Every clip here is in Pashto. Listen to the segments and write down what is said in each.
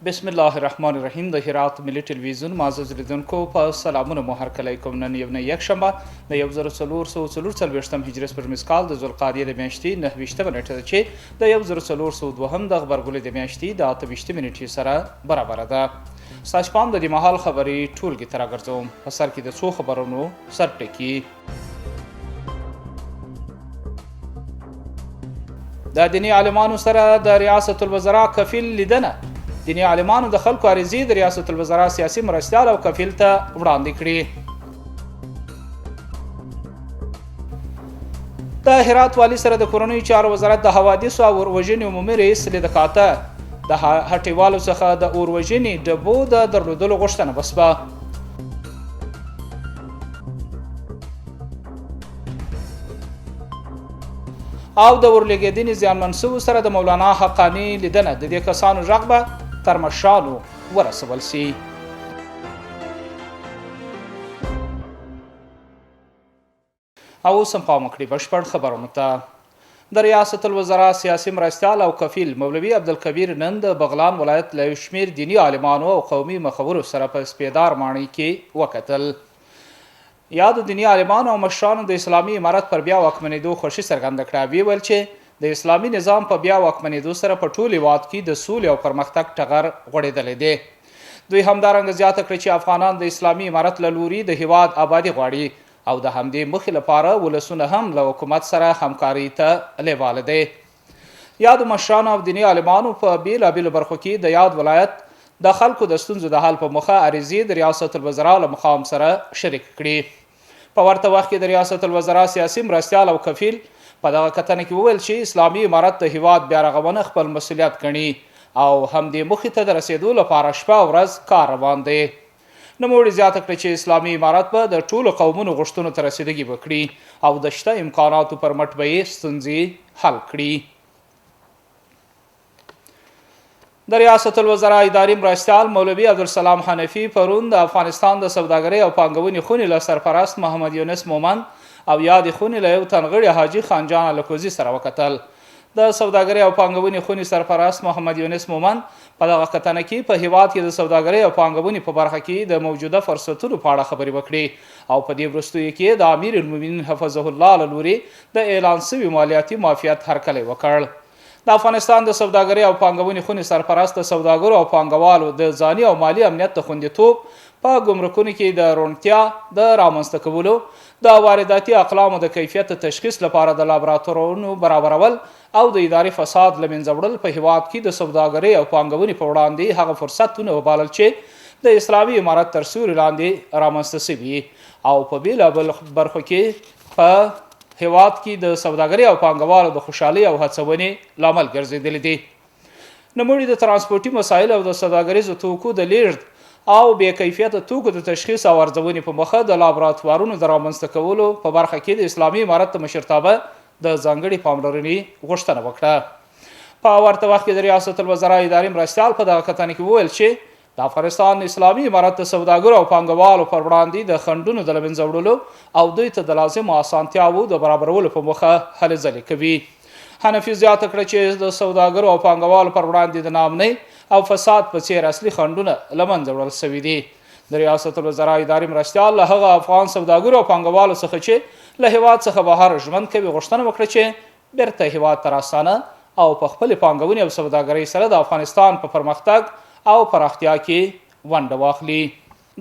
بسم الله الرحمن الرحیم. د هرات ملي ټلویزیون معزز لیدونکو په سلامونه مو هرکلی کوم. نن یکشنبه د 1440 هجري سپوږمیز کال د ذوالقعدې د میاشتې 9 نیټه ده چې د 1402 د غبرګولۍ د میاشتې د 28 نیټې سره برابره ده. ستاسو پام د دې مهال خبرې ټولګي ته راګرځوم. په سر کې د څو خبرونو سرټکي. د دیني عالمانو سره د ریاست الوزرا کفیل لیدنه. دیني عالمانو د خلکو عریضې د ریاست الوزرا سیاسي مرستیال او کفیل ته وړاندې کړي. د هرات والي سره د کورنیو چارو وزارت د حوادثو او اوروژنې عمومي رئیس لیدکاته د هټیوالو څخه د اوروژنې ډبو د درلودلو غوښتنه وسوه. او د اورلګېدنې زیانمن شوو سره د مولانا حقاني لیدنه. د دې کسانو غږ به تر مشرانو ورسول سي. او اوس هم پام وکړئ بشپړ خبرونو ته. د ریاست الوزرا سیاسي مرستیال او کفیل مولوي عبدالکبیر نن د بغلان ولایت له یو شمېر دیني عالمانو او قومي مخورو سره په سپېدار ماڼۍ کې وکتل. یا د دیني عالمانو او مشرانو د اسلامي امارت پر بیا واکمنېدو خوښي څرګنده کړه. ویې ویل چې د اسلامي نظام په بیا واکمنېدو سره په ټول هېواد کې د سولې او پرمختګ ټغر غوړېدلی دی. دوی همدارنګه زیاته کړه چې افغانان د اسلامي امارت له لوري د هېواد آبادي غواړي او د همدې موخې لپاره ولسونه هم له حکومت سره همکارۍ ته لیواله دی. یادو مشرانو او دیني عالمانو په بېلابېلو برخو کې د یاد ولایت د خلکو د ستونزو د حل په موخه عریضې د ریاست الوزرا له مقام سره شریک کړي. په ورته وخت کې د ریاست الوزرا سیاسي مرستیال او کفیل په دغه کتنه کې وویل چې اسلامي امارت د هېواد بیا رغونه خپل مسؤلیت ګڼي او همدې موخې ته د رسېدو لپاره شپه او ورځ کار روان دی. نوموړي زیاته کړه چې اسلامي امارت به د ټولو قومونو غوښتنو ته رسیدګي وکړي او د شته امکاناتو پر مټ به یې ستونزې حل کړي. د ریاست الوزرا اداري مرستیال مولوي عبدالسلام حنفي پرون د افغانستان د سوداګرۍ او پانګونې خونې له سرپرست محمد یونس مومند او یادې خونې له یو تنغړي حاجي خانجان الکوزي سره وکتل. د سوداګرۍ او پانګونې خونې سرپرست محمد یونس مومند په دغه کتنه کې په هېواد کې د سوداګرۍ او پانګونې په برخه کې د موجوده فرصتونو په اړه خبرې وکړې او په دې وروستیو کې د امیر المؤمنین حفظه الله له لوري د اعلان شوي مالیاتي معافیت هرکلی وکړ. د افغانستان د سوداګرۍ او پانګونې خونې سرپرست د سوداګرو او پانګوالو د ځاني او مالي امنیت د خوندیتوب په ګمرکونو کې د روڼتیا د رامنځته کولو، د وارداتي اقلامو د کیفیت تشخیص لپاره د لابراتوارونو برابرول او د اداري فساد له منځه وړل په هېواد کې د سوداګرۍ او پانګونې په وړاندې هغه فرصتونه وبالل چې د اسلامي امارت تر سیوري لاندې رامنځته شوي او په بېلابېلو برخو کې په هېواد کې د سوداګرۍ او پانګوالو د خوشحالۍ او هڅونې لامل ګرځېدلی دي. نوموړي د ترانسپورټي مسایل او د سوداګریزو توکو د لیږد او بې کیفیته توکو د تشخیص او ارزونې په مخه د لابراتوارونو د رامنځته کولو په برخه کې د اسلامي امارت د مشرتابه د ځانګړې پاملرنې غوښتنه وکړه. په ورته وخت کې د ریاست الوزرا اداري مرستیال په دغه کتنه کې وویل چې د افغانستان اسلامي امارت د سوداګرو او پانګوالو پر وړاندې د خنډونو د له منځه وړلو او دوی ته د لازمو اسانتیاوو د برابرولو په موخه هلې ځلې کوي. حنفي زیاته کړه چې د سوداګرو او پانګوالو پر وړاندې د ناامنۍ او فساد په څیر اصلي خنډونه له منځه وړل شوي دي. د ریاست الوزرا اداري مرستیال له هغه افغان سوداګرو او پانګوالو څخه چې له هېواد څخه بهر ژوند کوي غوښتنه وکړه چې بیرته هېواد ته راستانه او په خپلې پانګونې او سوداګرۍ سره د افغانستان په پرمختګ او پراختیا کې ونډه واخلي.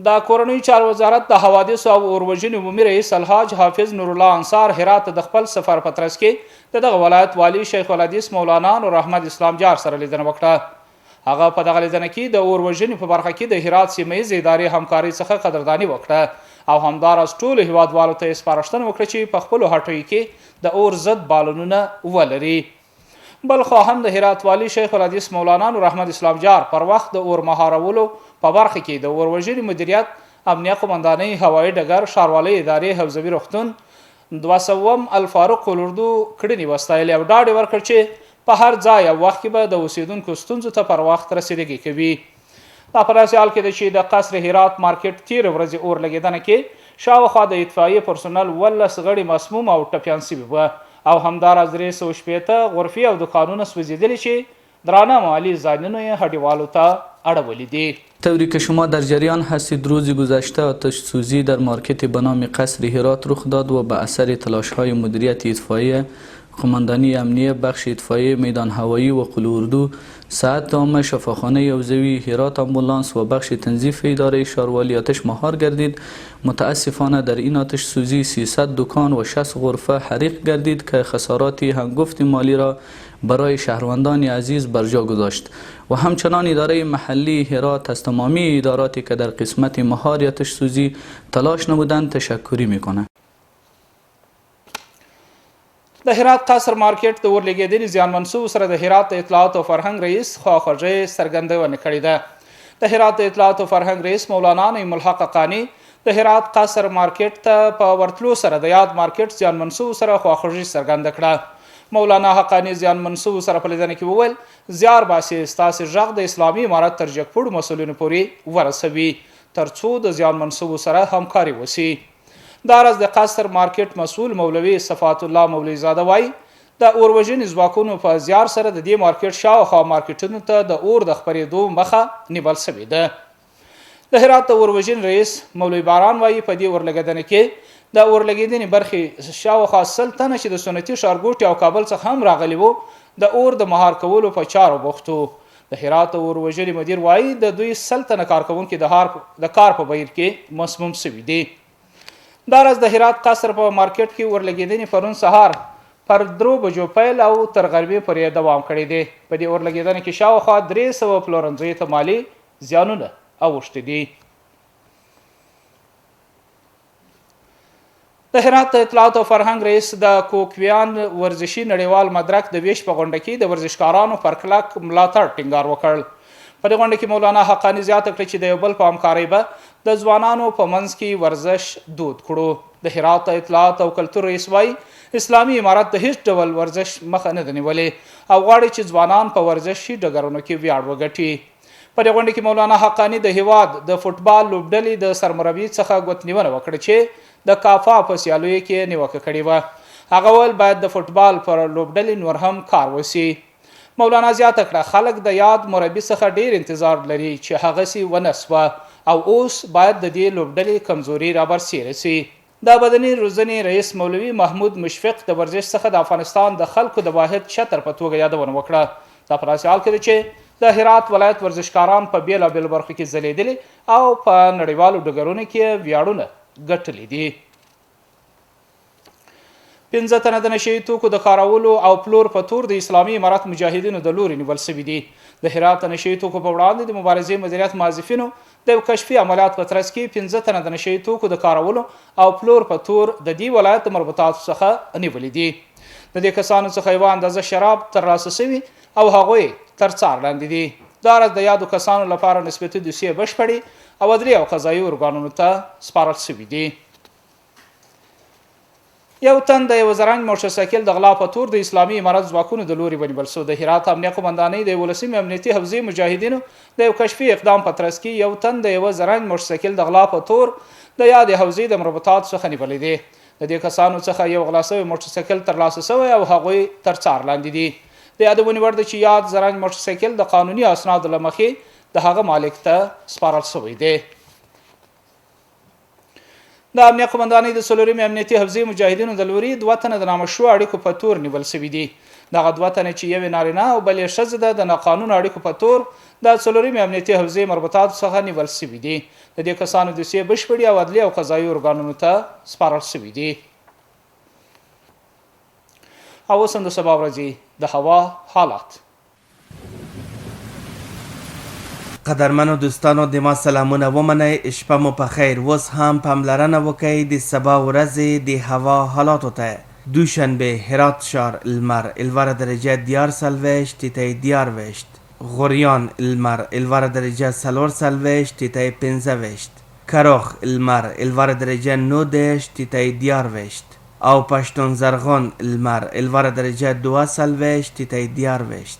د کورنیو چارو وزارت د حوادثو او اوروژنې عمومي رئیس الحاج حافظ نور الله انصار هرات د خپل سفر په ترڅ کې د دغه ولایت والي شیخ الحدیث مولانا نور احمد اسلام جار سره لیدنه وکړه. هغه په دغه لیدنه کې د اوروژنې په برخه کې د هرات سیمه ییزې ادارې همکارۍ څخه قدرداني وکړه او همداراز ټولو هېوادوالو ته یې سپارښتنه وکړه چې په خپلو هټیو کې د اور ضد بالونونه ولري. بل خو هم د هرات والي شیخ الحدیث مولانا نور احمد اسلام جار پر وخت د اور مهارولو په برخه کې د اوروژنې مدیریت، امنیه قمندانۍ، هوایي ډګر، ښاروالۍ ادارې، حوزوي روغتون، 200 الفاروق الاردو کړنې وستایلې او ډاډ یې ورکړ چې په هر ځای او وخت کې به د اوسیدونکو ستونزو ته پر وخت رسیدګي کوي. دا په داسې حال کې ده چې د قصر هرات مارکیټ تېرې ورځې اور لګېدنه کې شاوخوا د اطفایې پرسونل 18 غړي مسموم او ټپیان شوي وه او همداراز 360 غرفې او دکانونه سوځېدلي چې درانه مالي زیانونه یې هډیوالو ته اړولی دی. طوری که شما در جریان هستید، روز گذشته آتش سوزی در مارکت به نام قصر هرات رخ داد و به اثر تلاش‌های مدیریت اطفائیه، قماندانی امنیه، بخش اطفائیه میدان هوایی و قلعه‌اردو، ساعت عامه، شفاخانه یوزوی، هرات آمبولانس و بخش تنظیف اداره شاروالی آتش مهار گردید. متاسفانه در این آتش سوزی 300 دکان و 60 غرفه حریق گردید که خسارات هنگفت مالی را برای شهروندان عزیز بر جا گذاشت و همچنان اداره محلی هرات از تمامی اداراتی که در قسمت مهار آتش سوزی تلاش نمودند تشکری میکنه. د هرات قصر مارکیټ د ورلګېدنې زیانمن شوو سره د هرات اطلاعات او فرهنګ رئیس خواخوږۍ څرګندونه کړې ده. د هرات اطلاعات او فرهنګ رئیس مولانا نعیم الحق قانی د هرات قصر مارکیټ ته په ورتلو سره د یاد مارکیټ زیانمن شوو سره خواخوږي څرګنده کړه. مولانا حقانی زیانمن شوو سره په لیدنه کې وویل زیار باسي ستاسې غږ د اسلامي امارت تر جګپوړو مسؤلینو پورې ورسوي ترڅو د زیانمن شوو سره همکاري وشي. دا راز د قصر مارکیټ مسؤل مولوي صفات الله مولوي زاده وایي د اوروژنې ځواکونو په زیار سره د دې مارکیټ شاوخوا مارکیټونو ته د اور د خپرېدو مخه نیول شوې ده. د هرات د اوروژن رئیس مولوي باران وایي په دې اورلګېدنه کې د اورلګېدنې برخې شاوخوا 100 تنه چې د سنتي ښارګوټي او کابل څخه هم راغلي وو د اور د مهار کولو په چارو بوختو. د هرات اوروژنې مدیر وایي د دوی 100 تنه کارکوونکي د کار په بهیر کې مسموم شوي دي. دا راز د هرات قصر په مارکیټ کې اورلګېدنې پرون سهار پر 3 بجو پیل او تر غربي پورې دوام کړی دی. په دې اورلګېدنه کې شاوخوا 300 پلورنځیو ته مالي زیانونه اوښتي دي. د هرات اطلاعات او فرهنګ رئیس د کوکویان ورزشي نړیوال مدرک د ویش په غونډه کې د ورزشکارانو پر کلک ملاتړ ټینګار وکړ. په دې غونډه کې مولانا حقانی زیاته کړه چې د یو بل په همکارۍ به د ځوانانو په منځ کې ورزش دود کړو. د هرات اطلاعات او کلتور رئیس وایي اسلامي امارت د هیڅ ډول ورزش مخه نه ده نیولې او غواړي چې ځوانان په ورزشي ډګرونو کې ویاړ وګټي. په دې غونډه کې مولانا حقانی د هیواد د فوټبال لوبډلې د سرمربي څخه ګوتنیونه وکړه چې د کافا په سیالیو کې نیوکه کړې وه. هغه ویل باید د فوټبال پر لوبډلې نور هم کار وشي. مولانا زیاته کړه خلک د یاد مربي څخه ډیر انتظار لري چې هغسې ونه سوه او اوس باید د دې لوبډلې کمزوري رابرسیره سي. د بدني روزنې رئیس مولوي محمود مشفق د ورزش څخه د افغانستان د خلکو د واحد چتر په توګه یادونه وکړه. دا په داسې حال کې ده چې د هرات ولایت ورزشکاران په بیلابیلو برخو کې ځلیدلي او په نړیوالو ډګرونو کې ویاړونه ګټلي دي. 15 تنه د نشهیي توکو د کارولو او پلور په تور د اسلامي امارت مجاهدینو د لوري نیول شوي دي. د هرات د نشهیي توکو په وړاندې د مبارزې مدیریت موظفینو د کشفي عملیات په ترڅ کې 15 تنه د نشهیي توکو د کارولو او پلور په تور د دې ولایت د مربوطاتو څخه نیولي دي. د دې کسانو څخه یوه اندازه شراب ترلاسه شوي او هغوی تر څار لاندې دي. دا راز د یادو کسانو لپاره نسبتي دوسیې بشپړې او عدلي او قضایي ارګانونو ته سپارل شوي دي. یو تن د یو زرنګ موټرسایکل د غلا په تور د اسلامي امارت ځواکونو د لوري ونیول شو. د هرات امنیه قمندانۍ د 11 امنیتي حوزې مجاهدینو د یو کشفي اقدام په ترڅ کې یو تن د یو زرنګ موټرسایکل د غلا په تور د یادې حوزې د مربوطاتو څخه نیولې دي. د دې کسانو څخه یو غلا شوی موټرسایکل ترلاسه شوی او هغوی تر څار لاندې دي. د یادونې وړ ده چې یاد زرنګ موټرسایکل د قانوني اسنادو له مخې د هغه مالک ته سپارل شوی دی. د امنیه قمندانۍ د 4 امنیتي حوزې مجاهدینو د لوري 2 تنه د نامشروع اړیکو په تور نیول شوي دي. دغه 2 تنه چې یوې نارینه او بلې ښځه ده د ناقانونه اړیکو په تور د 4 امنیتي حوزې مربوطاتو څخه نیول شوي دي. د دې کسانو دوسیې بشپړې او عدلي او قضایي ارګانونو ته سپارل شوي دي. او اوس هم د سبا ورځې د هوا حالات. قدرمنو دوستانو د ما سلامونه ومنئ. شپه مو په خیر. اوس هم پاملرنه وکئ د سبا ورځې د هوا حالاتو ته. دوشنبه هرات شهر لمر 11 درجه 40 تیتای 12. غوریان لمر 11 درجه 4 تیتای 15. کراخ لمر 11 درجه 9 تیتای 12. او پشتون زرغان لمر 11 درجه 2 تیتای 12.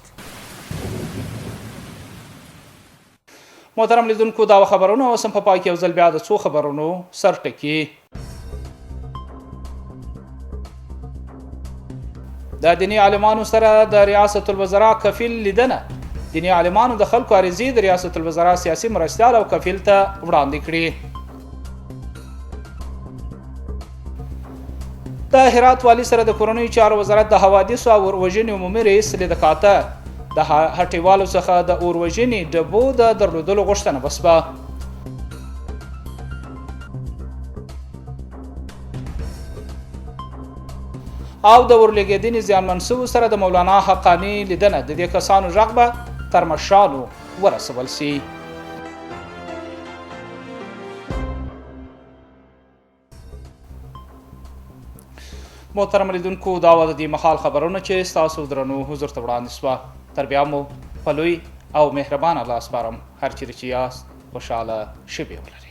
محترم لیدونکو دا خبرونه اوس هم په پای کې یو ځل بیا د څو خبرونو سرټکي. د دیني عالمانو سره د ریاست الوزرا کفیل لیدنه دیني عالمانو د خلکو عریضې د ریاست الوزرا سیاسي مرستیال او کفیل ته وړاندې کړي. د هرات والي سره د کورنیو چارو وزارت د حوادثو او اوروژنې عمومي رئیس لیدکاته د هټیوالو څخه د اوروژنې ډبو د درلودلو غوښتنه وسوه. او د ورلګېدنې زیانمن شوو سره د مولانا حقاني لیدنه د دې کسانو غږ به تر مشرانو ورسول سي. محترم لیدونکو دا وه د دې مهال خبرونه چې ستاسو درنو حضور ته وړاندې سوه. تر بیا مو په لوی او مهربانه الله سپارم. هر چیرې چې یاست خوشحاله شپې ولرئ.